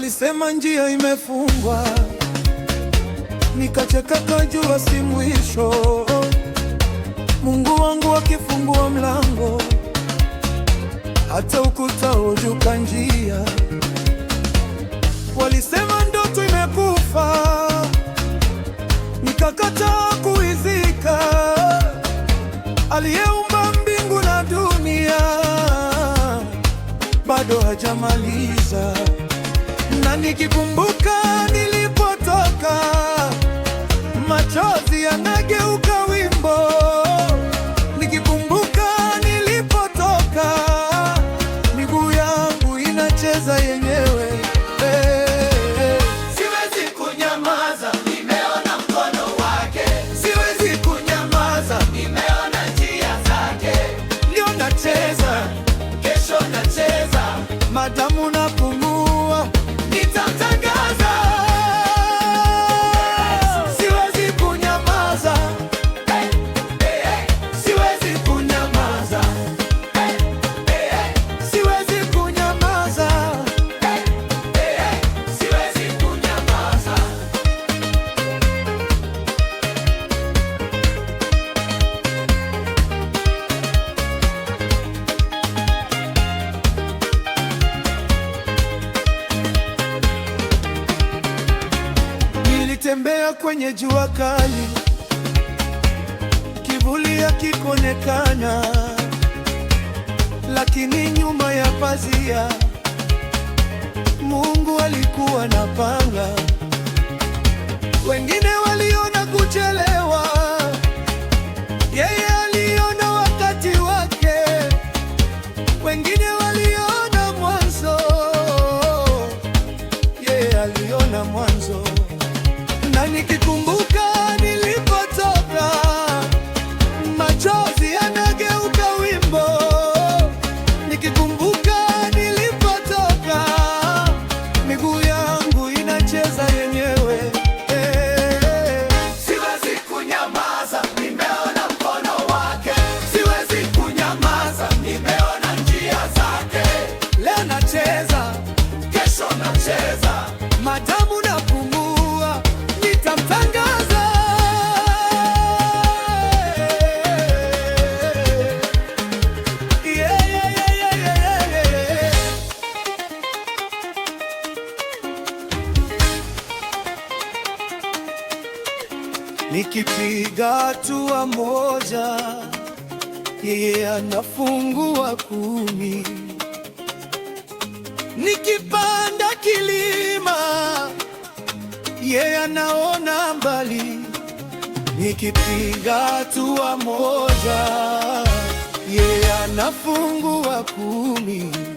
Walisema njia imefungwa, nikacheka kajua si mwisho. Mungu wangu akifungua mlango, hata ukuta ujuka njia. Walisema ndoto imekufa, nikakataa kuizika. Aliyeumba mbingu na dunia bado hajamaliza. Na nikikumbuka nilipotoka, machozi yanageuka wimbo. Nikikumbuka nilipotoka, miguu yangu inacheza yenyewe. Siwezi kunyamaza, nimeona mkono wake. Siwezi kunyamaza, Nimeona njia zake. ndio nacheza, Kesho nacheza, madamu napumua, nitamtangaza. siwezi kunyamaza, Siwezi kunyamaza, siwezi kunyamaza. siwezi kunyamaza. Nilitembea kwenye jua kali, kivuli hakikuonekana, lakini nyuma ya pazia Mungu alikuwa na panga. Wengine waliona kuchelewa, yeye aliona wakati wake. Wengine waliona mwanzo, yeye aliona mwanzo. Na nikikumbuka nilipotoka, machozi yanageuka wimbo. Nikikumbuka nilipotoka, miguu yangu inacheza yenyewe. Siwezi kunyamaza, nimeona mkono wake. Siwezi kunyamaza, nimeona njia zake. Leo nacheza, Kesho nacheza, madamu napumua, nitamtangaza. Yeah, yeah, yeah, yeah, yeah, yeah. Nikipiga hatua moja, yeye anafungua 10. Nikipanda kilima, yeye anaona mbali. Nikipiga hatua moja, yeye anafungua 10.